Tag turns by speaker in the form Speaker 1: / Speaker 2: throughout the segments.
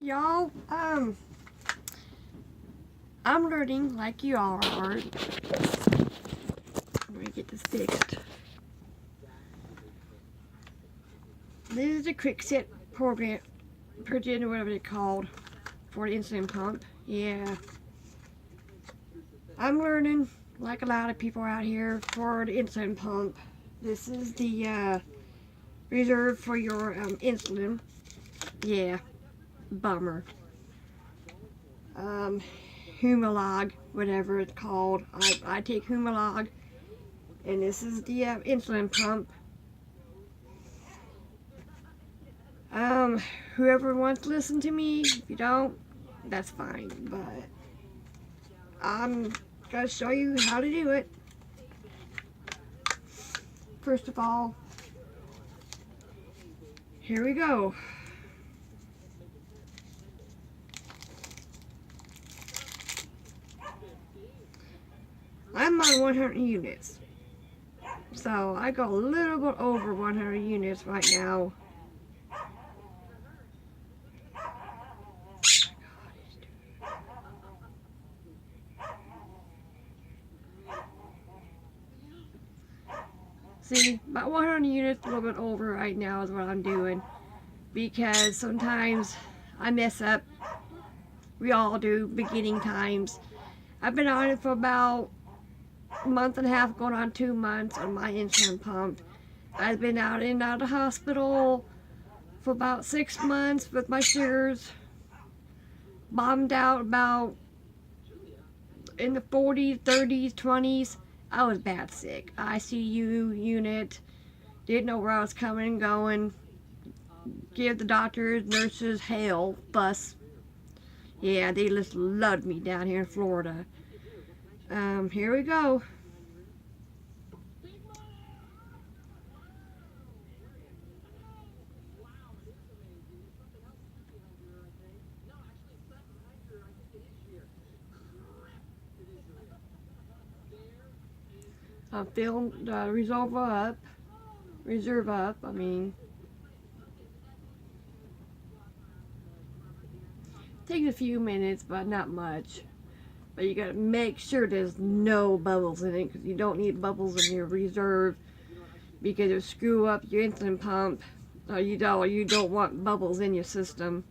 Speaker 1: Y'all, I'm learning like you all are. Let me get this fixed. This is a quick set program, or whatever it's called, for the insulin pump. Yeah. I'm learning like a lot of people out here for the insulin pump. This is the reserve for your insulin. Yeah. Bummer. Humalog, whatever it's called. I take Humalog, and this is the insulin pump. Whoever wants to listen to me, if you don't, that's fine, but I'm gonna show you how to do it. First of all, here we go. I'm on 100 units, so I go a little bit over 100 units right now. See, about 100 units, a little bit over right now is what I'm doing, because sometimes I mess up. We all do, beginning times. I've been on it for about a month and a half, going on 2 months on my insulin pump. I've been out and out of the hospital for about 6 months with my sugars. Bombed out about in the 40s, 30s, 20s. I was bad sick. ICU unit. Didn't know where I was coming and going. Give the doctors, nurses hell, fuss. Yeah, they just loved me down here in Florida. Here we go. I'm filling the reserve up, I mean. Takes a few minutes, but not much. But you gotta make sure there's no bubbles in it, because you don't need bubbles in your reserve, because it'll screw up your insulin pump. You don't want bubbles in your system.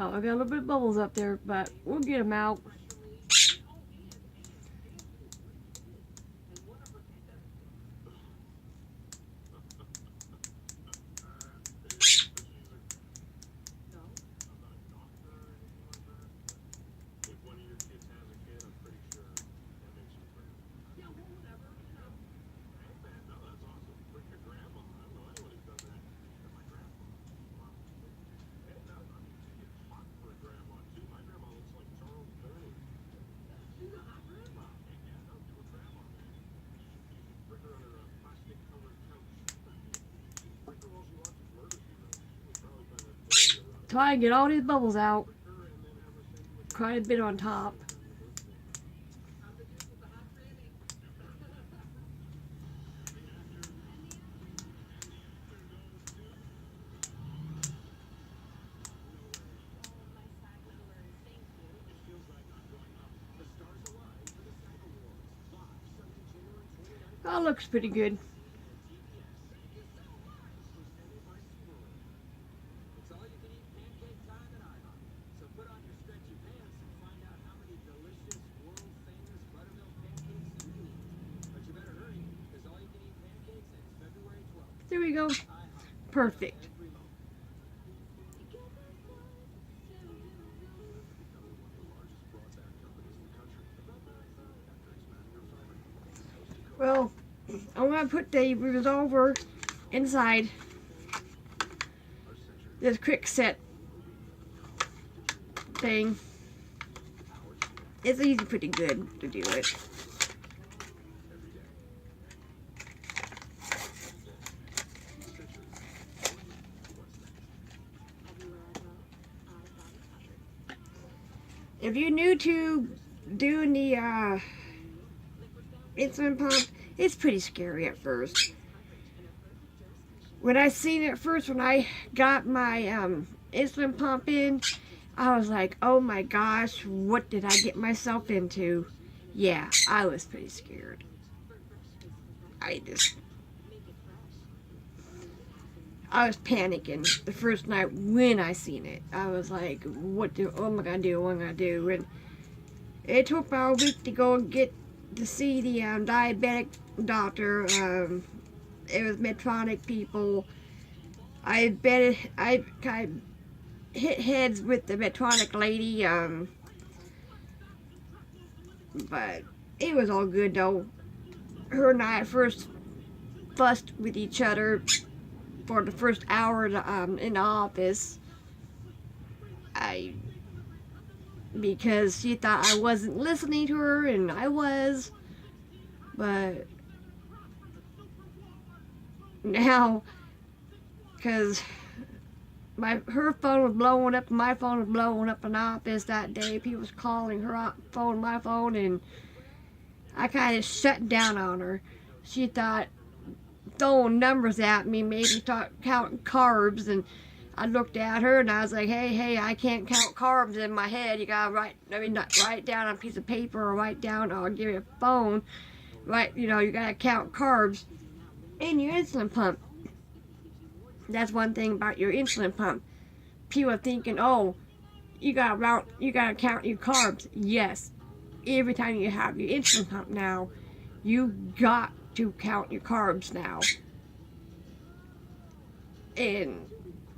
Speaker 1: Oh, I got a little bit of bubbles up there, but we'll get them out. Try and get all these bubbles out. Quite a bit on top. That looks pretty good. There we go. Perfect. Well, I'm going to put the resolver inside this quick set thing. It's easy, pretty good to do it. If you're new to doing the insulin pump, it's pretty scary at first. When I seen it first, when I got my insulin pump in, I was like, oh my gosh, what did I get myself into? Yeah, I was pretty scared. I was panicking the first night when I seen it. I was like, what am I gonna do? What am I gonna do? And it took about a week to go and get to see the diabetic doctor. It was Medtronic people. I hit heads with the Medtronic lady, but it was all good though. Her and I at first fussed with each other for the first hour in the office. Because she thought I wasn't listening to her, and I was, but now, because her phone was blowing up, my phone was blowing up in the office that day. People was calling her phone, my phone, and I kind of shut down on her. She thought throwing numbers at me, made me start counting carbs, and I looked at her and I was like, hey, I can't count carbs in my head. You gotta write down on a piece of paper, or write down, or give me a phone. You gotta count carbs in your insulin pump. That's one thing about your insulin pump. People are thinking, oh, you gotta count your carbs. Yes, every time you have your insulin pump now, you got to count your carbs now. And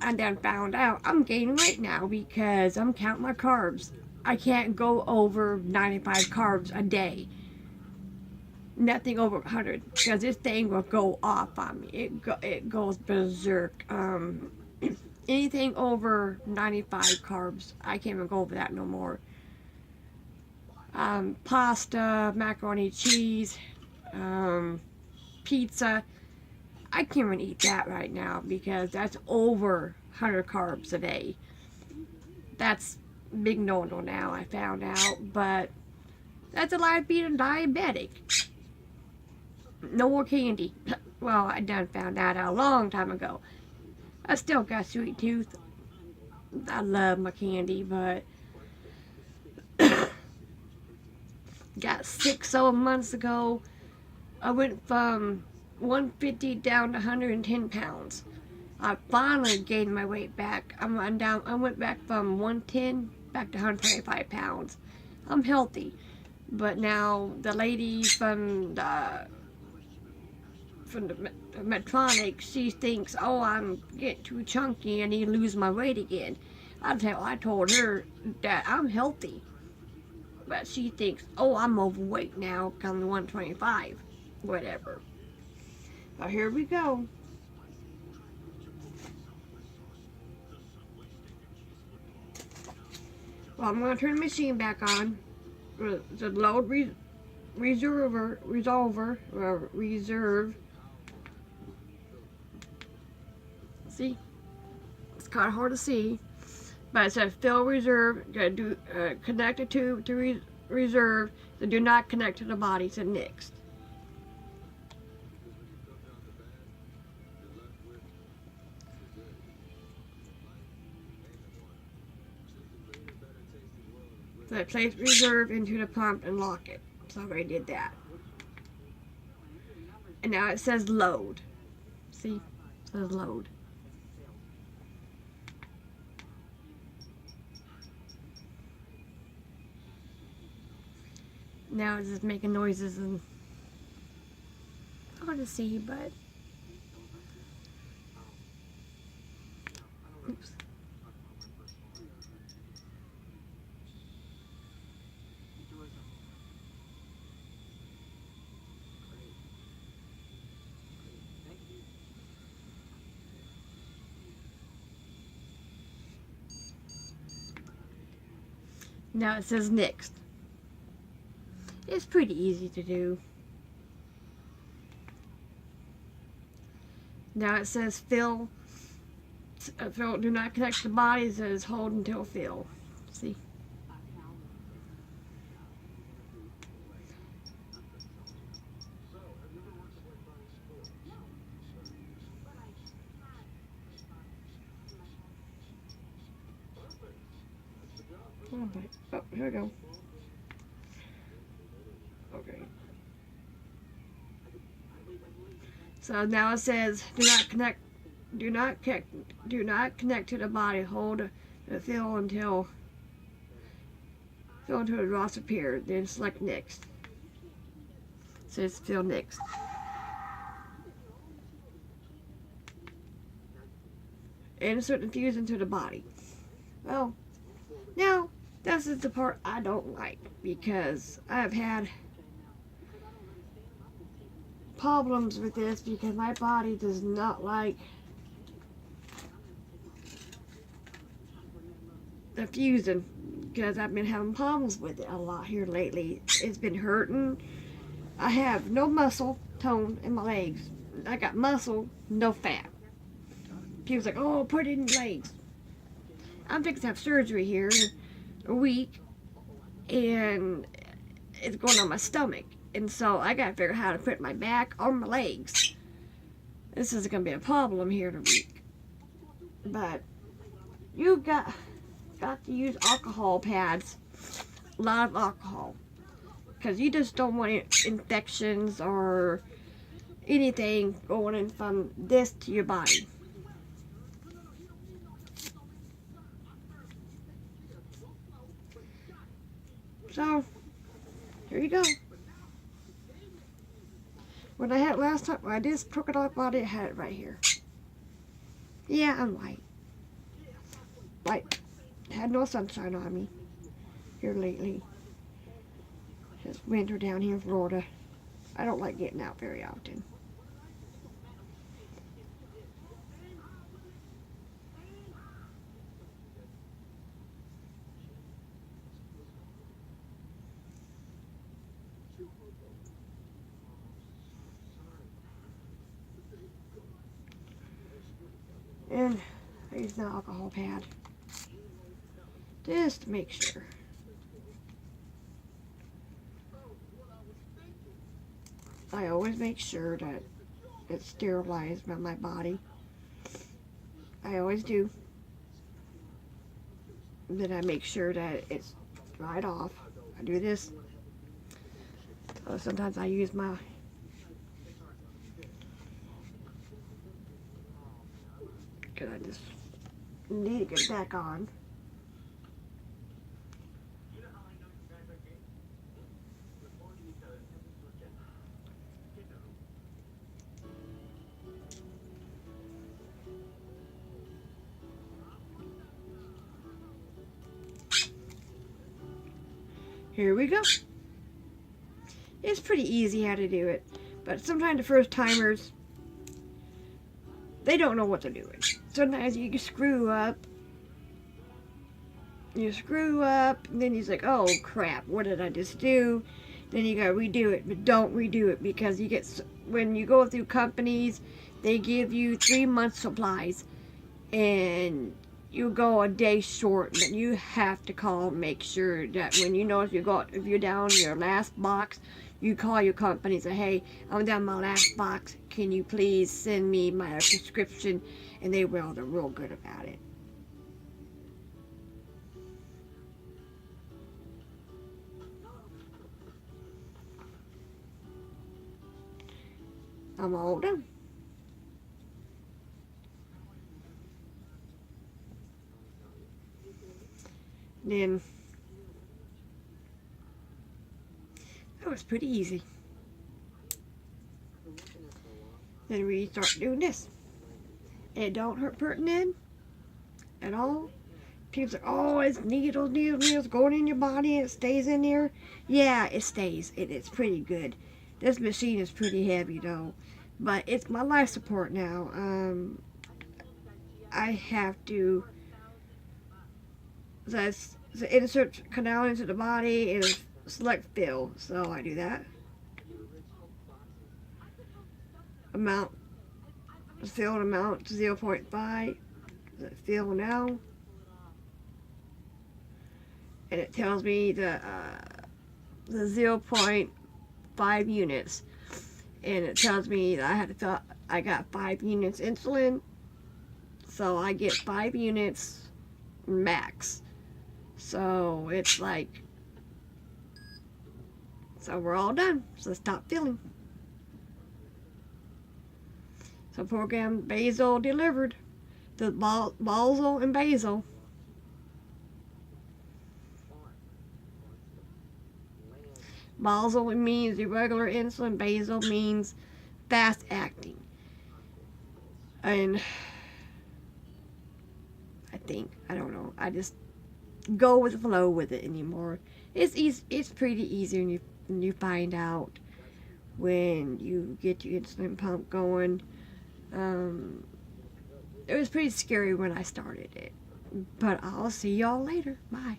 Speaker 1: I done found out I'm gaining weight now because I'm counting my carbs. I can't go over 95 carbs a day. Nothing over 100, because this thing will go off on me. It goes berserk. Anything over 95 carbs, I can't even go over that no more. Pasta, macaroni, cheese, pizza, I can't even eat that right now because that's over 100 carbs a day. That's big no-no now, I found out, but that's a life being a diabetic. No more candy. Well, I done found that out a long time ago. I still got sweet tooth. I love my candy, but got sick so months ago. I went from 150 down to 110 pounds. I finally gained my weight back. I went back from 110 back to 125 pounds. I'm healthy, but now the lady from the Medtronic, she thinks, oh, I'm getting too chunky, I need to lose my weight again. I told her that I'm healthy, but she thinks, oh, I'm overweight now, come to 125, whatever. Well, here we go. Well, I'm going to turn the machine back on. The load reserve. See, it's kind of hard to see, but it says fill reserve. Gotta do connect it to reserve. So do not connect to the body. So next. So I place reserve into the pump and lock it. So I already did that. And now it says load. See, it says load. Now it's just making noises and hard to see, but oops. Now it says next. It's pretty easy to do. Now it says fill. Fill, do not connect to the body. It says hold until fill. See? Oh, here we go. Okay. So now it says do not connect to the body. Hold the fill until the drops appear. Then select next. It says fill next. Insert infuse into the body. Well, now this is the part I don't like because I've had problems with this because my body does not like the fusing because I've been having problems with it a lot here lately. It's been hurting. I have no muscle tone in my legs. I got muscle, no fat. People's like, oh, put it in your legs. I'm fixing to have surgery here in a week, and it's going on my stomach. And so I got to figure out how to put my back or my legs. This is going to be a problem here in a week. But you got to use alcohol pads, a lot of alcohol, because you just don't want infections or anything going in from this to your body. So, here you go. When I had it last time, when I did crocodile body, I had it right here. Yeah, I'm white. White. Had no sunshine on me here lately. It's winter down here in Florida. I don't like getting out very often. And I use the alcohol pad just to make sure. I always make sure that it's sterilized by my body. I always do. Then I make sure that it's dried off. I do this. Sometimes I use my because I just need to get it back on. Here we go. It's pretty easy how to do it, but sometimes the first timers, they don't know what they're doing. Sometimes you screw up. You screw up, and then you're like, oh crap, what did I just do? Then you gotta redo it, but don't redo it because you get, when you go through companies, they give you 3 months supplies, and you go a day short, but you have to call and make sure that when you know if you're down your last box, you call your company and say, hey, I'm down my last box. Can you please send me my prescription? And they will. They're real good about it. I'm all done. Then that was pretty easy. Then we start doing this. It don't hurt putting in at all. People say, oh, it's needles going in your body and it stays in there. Yeah, it stays. It's pretty good. This machine is pretty heavy though. But it's my life support now. I have to, So insert canal into the body and select fill. So I do that. Amount, filled amount 0.5. Fill now. And it tells me the 0.5 units. And it tells me that I got 5 units insulin. So I get 5 units max. So it's like, so we're all done. So stop filling. So program basal delivered. The basal and basal. Basal means irregular insulin. Basal means fast acting. And I don't know. I just go with the flow with it anymore. It's easy. It's pretty easy when you find out when you get your insulin pump going. It was pretty scary when I started it. But I'll see y'all later. Bye.